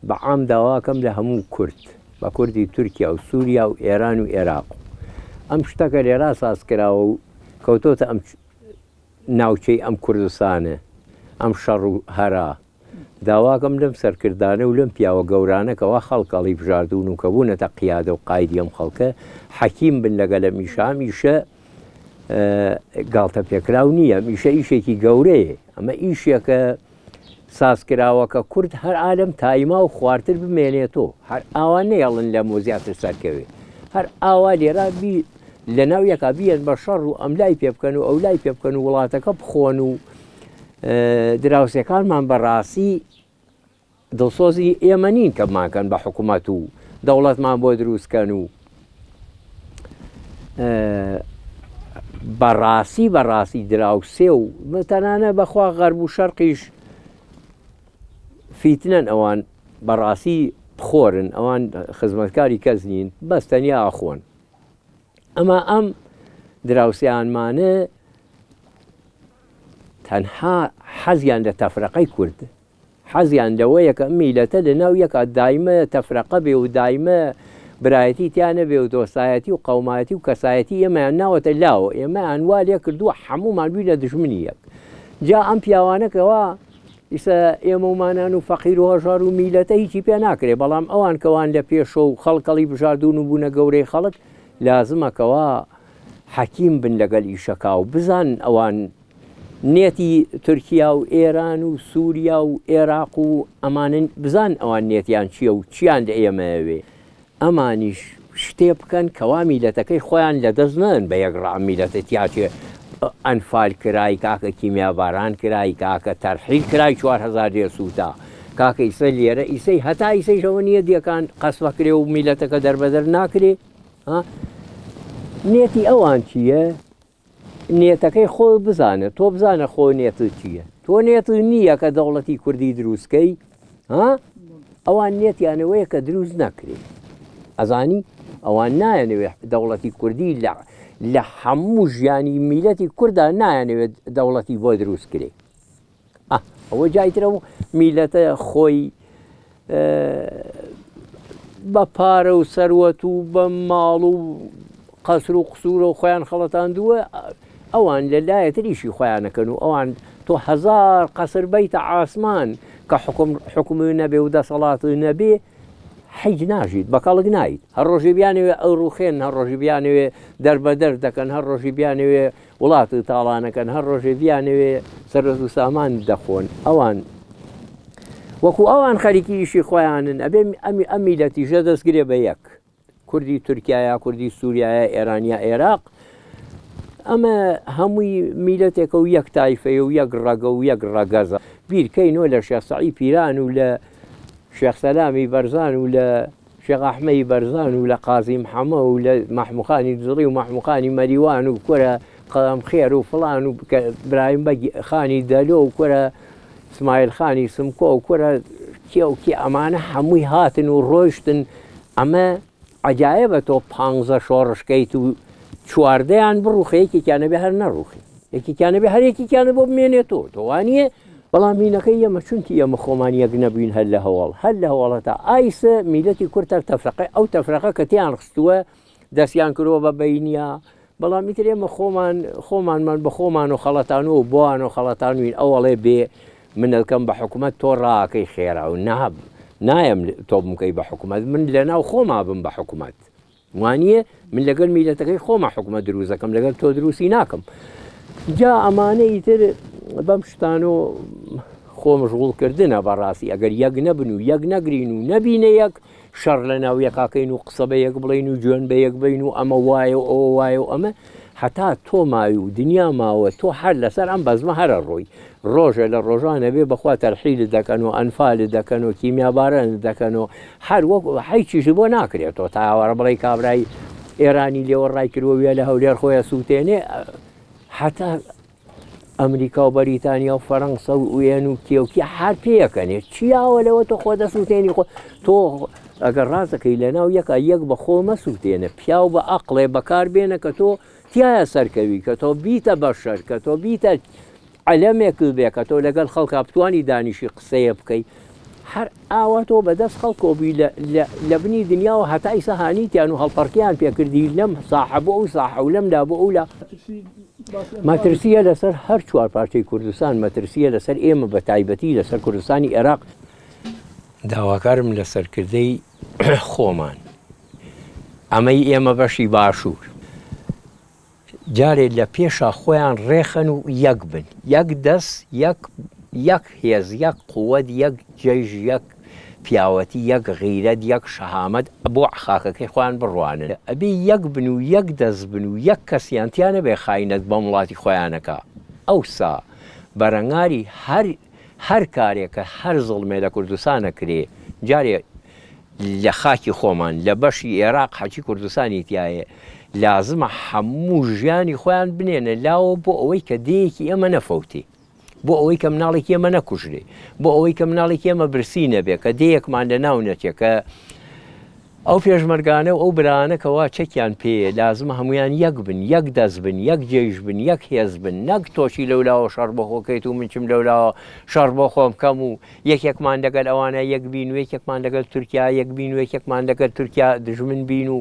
بەعام داواکەم لە هەموو کورد بە کوردی تورکیا و سووریا و ئێران و عێراق ئەم شتەکە لێرا ساز کراوە و کەوتۆتە ئەم ناوچەی ئەم کوردستانە ئەم شەڕ و هەرا داواکەم لەم سەرکردانە و لەم پیاوە گەورانەکەەوە خەڵکەڵی بژاردون و کە بوونەتە قیادە و قایدی ئەم خەڵکە حەکیم بن لەگە لە میشە گاڵتە پێکراو نییە میشە ئیشێکی گەورەیە ئەمە ئیشێکە سازکراوەکە کورد هەر عالم تایما و خواردتر بمێنێتەوە هەر ئاوا نەیەڵن لە مۆزیاتر سەرکەوێ هەر ئاوا لێرا لە ناو یەکا بیان بە شەڕ و ئەم لای پێ بکەن و ئەو لای پێ بکەن و وڵاتەکە بخۆن و دراوسەکانمان بەڕاستی دڵسۆزی ئێمە نین کە بمانکەن بە حکوومەت و دەوڵەتمان بۆ دروستکەن و بەڕاستی دراوسێ و تەنانە بەخوا غەرب و شەرقیش فیتنەن ئەوان بەڕاستی بخۆرن ئەوان خزمەتکاری کەس نین بەس تەنیا ئاخۆن ئەمە ئەم دراوسیانمانە تەنها حەزیان لە تەفرەقەی کورد حەزیان لەوەیە کە میلەتە لە ناو یەکە دایمە تەفرەقە بێ و دایمە برایەتی تیانە بێ و دۆستایەتی و قەومایەتی و کەسایەتی ئێمەیان ناوەتە لاوە ئێمەیان وا لێ کردووە هەموومان بووی لە دژمنی یەک جا ئەم پیاوانەکەەوە ئیسە ئێمە ومانان و فەقیر و هەژار و میلەتە هیچی پێ ناکرێ بەڵام ئەوان کەوان لە پێشە و خەڵکەڵی بژاردون و بوونە گەورەی خەڵک لازمەکەوە حەکیم بن لەگەل ئیشەکە و بزان ئەوان نێتی تورکیا و ئێران و سووریا و عێراق و ئەمانن بزان ئەوان نێتیان چییە و چیان لە ئێمەوێ ئەمانیش شتێ بکەن کەوا میلەتەکەی خۆیان لەدەستنن بە یەکڕا میلەتە تیاچێ ئەنفال کرای کاکە کیمیاباران کرای کاکە تەرحیل کرای 4,000 دێ سووتا کاکە ئیسە لێرە ئیسەی هەتا ئیسەیشەوە نییە دیەکان قەسبەکرێ و میلەتەکە دەربەدەر ناکرێ نێتی ئەوان چییە؟ نێتەکەی خۆ بزانە تۆ بزانە خۆ نێتت چییە؟ تۆ نێت نییە کە دەوڵەتی کوردی دروستکەی ئەوان نێتیانەوەیە کە دروست نەکرێ ئەزانی ئەوان نایەنەوێت دەوڵەتی کوردی لە هەموو ژیانی میلەتی کووردا نایەنەوێت دەوڵەتی بۆ دروست کرێ ئەوە جایترە و میلەتە خۆی بە پارە و سەروەت و بە ماڵ و قەسر و قسوورە و خۆیان خەڵەتاندووە ئەوان لە لایەتریشی خۆیانەکەن و ئەوان تۆ 1000 قەسر بەیتە ئاسمان کە حکوم نەبێ و دەسەڵات نەبێ حیج ناژیت بە کەڵک نایت هەر ڕۆژی بیانەوێ ئەو ڕوخێن هەر ڕۆژی بیانەوێ دەربەدەر دەکەن هەر ڕۆژی بیانەوێ وڵات و تاڵانەکەن هەر ڕۆژێ بیانەوێ سەرۆت و سامان دەخۆن ئەوان وەکو ئەوان خەریکی ئیشی خۆیانن ئەبێ ئەم میلەتیشە دەستگرێ بە یەک کوردی تورکایە کوردی سووریایە ئێرانیا عێراق ئەمە هەمووی میلەتێکە و یەک تایفەیە و یەک ڕەگە و یەک ڕەگەزە بیرکەینەوە لە شێخ سەعید پیران و لە شێخ سەلامی بەرزان و لە شێخ ئەحمەدی بەرزان و لە قازی محەممە و لە مەحموخانی دزڵی و مەحموخانی مەریوان و کورە قەڵام خێر و فڵان و برایم بەگی خانی دەلۆ و کورە اسماعیل خانی سمکۆ و کورە کێوکی ئەمانە هەمووی هاتن و ڕۆیشتن ئەمە عجایبە تۆ 15 شۆڕشکەیت و 14یان بڕوخی یەکێکیانە بێ هەر نەڕوخی یەکێکیانە بێ هەر یەکێکیانە بۆ بمێنێتەوە تۆوانیە بەڵام مینەکەی ئەمە چونکی ئەمە خۆمان یەک نەبووین هەر لە هەواڵ هەر لە هەواڵەتا ئایسە میلەتی کورتەر تەفرەقی ئەو تەفرەقە کە تیان خستووە دەستیان کردووە بە بەینیا بەڵام ئیتر ئێمە خۆمانمان بە خۆمان و خەڵەتانەوە بۆوان و خەڵەتانوین ئەوەڵێ بێ منەکەم بە حکوومەت تۆ ڕاکەی خێرا و نایم تۆ بمکەی بە حکوومەت من لە ناو خۆما بم بە حکوومەت وانییە من لەگەڵ میلەتەکەی خۆمە حکوومەت دروستەکەم لەگەڵ تۆ دروستی ناکەم جا ئەمانەی تر بەم شتان و خۆمەشغوڵکردنە بەڕاستی ئەگەر یەک نەبن و یەک نەگرین و نەبینە یەک شەڕ لە ناو یەکاکەین و قسە بە یەک بڵین و جوێن بە یەک بین و ئەمە وایە و ئەوە وایە و ئەمە هەتا تۆ ماوی و دنیا ماوە تۆ هەر لەسەر ئەم بەزمە هەرە ڕۆی ڕۆژە لە ڕۆژانە بێ بەخوا تەرحیل دەکەن و ئەنفال دەکەن و کیمیاباران دەکەن و هەر وەک هیچیش بۆ ناکرێتەوە تاوەڕە بڵێ کابرای ئێرانی لێوە ڕای کردوە لە هەولێر خۆیان سووتێنێ هەتا ئەمریکا و بەریتانیا و فەڕەنسا و وێن و کێوکی هەر پێەکەنێت چیاوە لەوە تۆ خۆ دەسووتێنی خۆ تۆ ئەگەر ڕاستەکەی لە ناو یەکە یەک بە خۆمە سووتێنە پیاو بە ئەقڵێ بەکار بێنە کە تۆ تایە سەرکەوی کە تۆ بیتە بەشەر کە تۆ بیتە عەلەمێک بێ کە تۆ لەگەڵ خەڵکا بتوانی دانیشی قسەیە بکەی هەر ئاواتەوە بەدەست خەڵکۆبی لە بنی دنیاوە هەتا ئیسا هانیتیان و هەڵپەرکیان پێکردی لەم ساحە بۆ ئەو ساحە و لەمدا بۆ ئەو لە مەترسیە لەسەر هەر چوار پارچەی کوردستان مەترسیە لەسەر ئێمە بە تایبەتی لەسەر کوردستانی عێراق داواکارم لە سەرکردەی خۆمان ئەمەی ئێمە بەشی باشوور جارێ لە پێشە خۆیان ڕێخەن و یەک بن یەک دەست یەک هێز یەک قووەت یەک جێژ یەک پیاوەتی یەک غیرەت یەک شەهامەت بۆ خاکەکەی خۆیان بڕوانن ئەبێ یەک بن و یەک دەست بن و یەک کەسیانتیانە بێ خاینەت بە وڵاتی خۆیانەکە ئەوسا بەرەنگاری هەر کارێکە هەر زڵمێ لە کوردستانە کرێ جارێ لە خاکی خۆمان لە بەشی عێراق حەجی کوردستانی تایە لازمە هەموو ژیانی خۆیان بنێنە لاوە بۆ ئەوەی کە دەیەکی ئێمە نەفەوتێ بۆ ئەوەی کە مناڵێکی ئێمە نەکوژرێ بۆ ئەوەی کە مناڵێکی ئێمە برسی نەبێ کە دەیەکمان لە ناو نەچێت کە ئەو پێشمەرگانە و ئەو برانەکەەوە چەکیان پێیە لازمە هەمویان یەک بن یەک دەست بن یەک جێژ بن یەک هێز بن نەک تۆشی لەولاوە شەڕ بە خۆکەیت و منچم لەولاوە شەڕ بۆ خۆم کەم و یەکێکمان لەگەل ئەوانە یەک بین و یەکێکمان لەگەل تورکیا یەک بین و یەکێکمان لەگەل تورکیا دژمن بین و